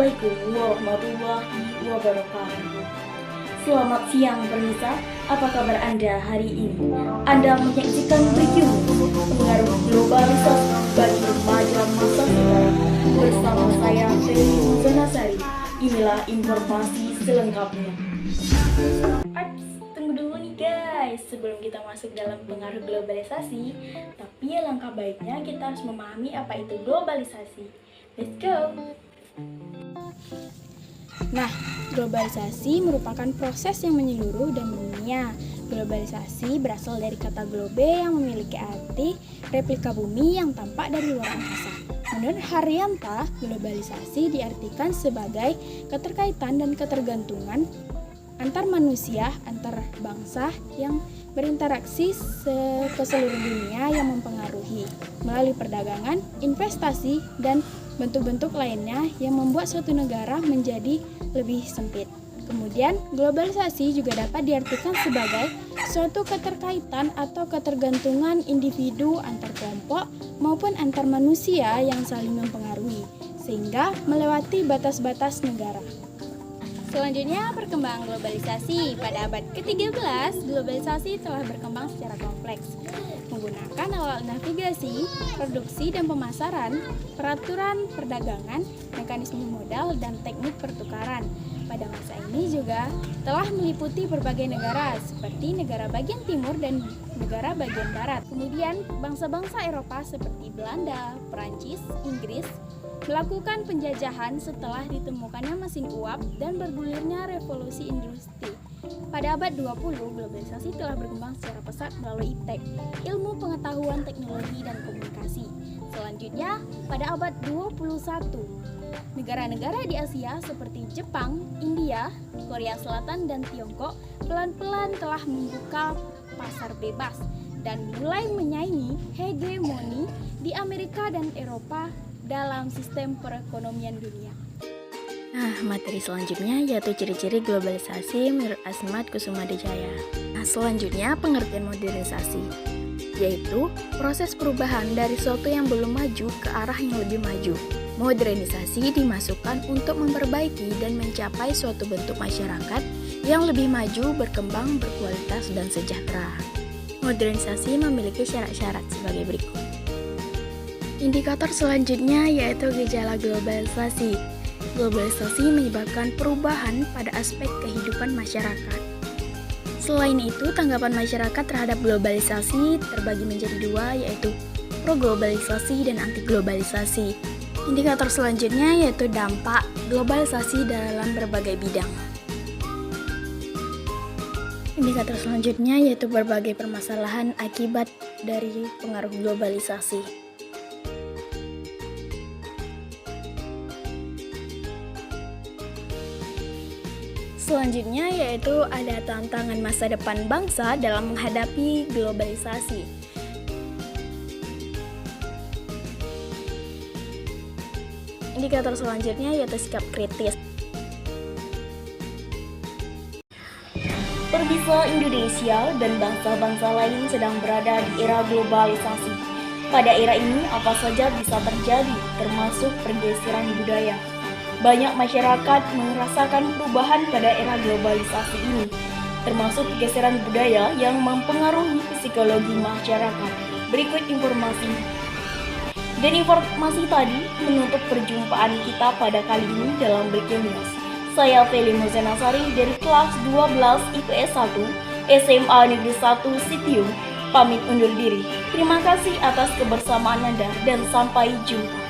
Assalamualaikum warahmatullahi wabarakatuh. Selamat siang pemirsa, apa kabar Anda hari ini? Anda menyaksikan Breaking News, pengaruh globalisasi bagi remaja masa sekarang bersama saya Feli Zonasari. Inilah informasi selengkapnya. Tunggu dulu nih guys, sebelum kita masuk dalam pengaruh globalisasi, tapi langkah baiknya kita harus memahami apa itu globalisasi. Let's go! Nah, globalisasi merupakan proses yang menyeluruh dan mendunia. Globalisasi berasal dari kata globe yang memiliki arti replika bumi yang tampak dari luar angkasa. Menurut Haryanta, globalisasi diartikan sebagai keterkaitan dan ketergantungan antar manusia, antar bangsa yang berinteraksi ke seluruh dunia yang mempengaruhi melalui perdagangan, investasi, dan bentuk-bentuk lainnya yang membuat suatu negara menjadi lebih sempit. Kemudian, globalisasi juga dapat diartikan sebagai suatu keterkaitan atau ketergantungan individu antar kelompok maupun antar manusia yang saling mempengaruhi, sehingga melewati batas-batas negara. Selanjutnya, perkembangan globalisasi. Pada abad ke-13, globalisasi telah berkembang secara kompleks, menggunakan alat navigasi, produksi dan pemasaran, peraturan perdagangan, mekanisme modal, dan teknik pertukaran. Pada masa ini juga telah meliputi berbagai negara, seperti negara bagian timur dan negara bagian barat. Kemudian, bangsa-bangsa Eropa seperti Belanda, Perancis, Inggris, melakukan penjajahan setelah ditemukannya mesin uap dan bergulirnya revolusi industri. Pada abad 20, globalisasi telah berkembang secara pesat melalui IPTEK, ilmu pengetahuan teknologi dan komunikasi. Selanjutnya, pada abad 21, negara-negara di Asia seperti Jepang, India, Korea Selatan, dan Tiongkok pelan-pelan telah membuka pasar bebas dan mulai menyaingi hegemoni di Amerika dan Eropa dalam sistem perekonomian dunia. Nah, materi selanjutnya yaitu ciri-ciri globalisasi menurut Asmat Kusumadejaya. Nah, selanjutnya pengertian modernisasi, yaitu proses perubahan dari suatu yang belum maju ke arah yang lebih maju. Modernisasi dimasukkan untuk memperbaiki dan mencapai suatu bentuk masyarakat yang lebih maju, berkembang, berkualitas, dan sejahtera. Modernisasi memiliki syarat-syarat sebagai berikut. Indikator selanjutnya yaitu gejala globalisasi. Globalisasi menyebabkan perubahan pada aspek kehidupan masyarakat. Selain itu, tanggapan masyarakat terhadap globalisasi terbagi menjadi dua, yaitu pro-globalisasi dan anti-globalisasi. Indikator selanjutnya yaitu dampak globalisasi dalam berbagai bidang. Indikator selanjutnya yaitu berbagai permasalahan akibat dari pengaruh globalisasi. Selanjutnya yaitu ada tantangan masa depan bangsa dalam menghadapi globalisasi. Indikator selanjutnya yaitu sikap kritis. Pemirsa, Indonesia dan bangsa-bangsa lain sedang berada di era globalisasi. Pada era ini, apa saja bisa terjadi, termasuk pergeseran budaya. Banyak masyarakat merasakan perubahan pada era globalisasi ini, termasuk pergeseran budaya yang mempengaruhi psikologi masyarakat. Berikut informasi. Dan informasi tadi menutup perjumpaan kita pada kali ini dalam Breaking News. Saya Feli Zonasari dari kelas 12 IPS 1 SMA Negeri 1 Sitiung pamit undur diri. Terima kasih atas kebersamaan Anda dan sampai jumpa.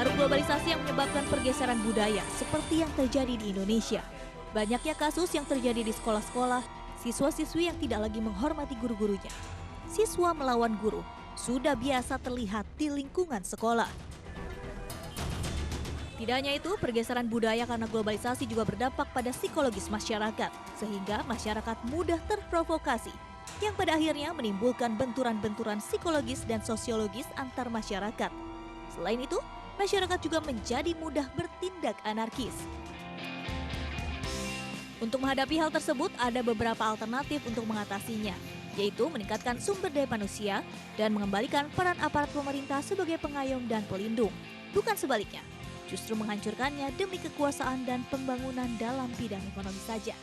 Pengaruh globalisasi yang menyebabkan pergeseran budaya seperti yang terjadi di Indonesia. Banyaknya kasus yang terjadi di sekolah-sekolah, siswa-siswi yang tidak lagi menghormati guru-gurunya. Siswa melawan guru sudah biasa terlihat di lingkungan sekolah. Tidak hanya itu, pergeseran budaya karena globalisasi juga berdampak pada psikologis masyarakat, sehingga masyarakat mudah terprovokasi, yang pada akhirnya menimbulkan benturan-benturan psikologis dan sosiologis antar masyarakat. Selain itu, masyarakat juga menjadi mudah bertindak anarkis. Untuk menghadapi hal tersebut, ada beberapa alternatif untuk mengatasinya, yaitu meningkatkan sumber daya manusia dan mengembalikan peran aparat pemerintah sebagai pengayom dan pelindung, bukan sebaliknya. justru menghancurkannya demi kekuasaan dan pembangunan dalam bidang ekonomi saja.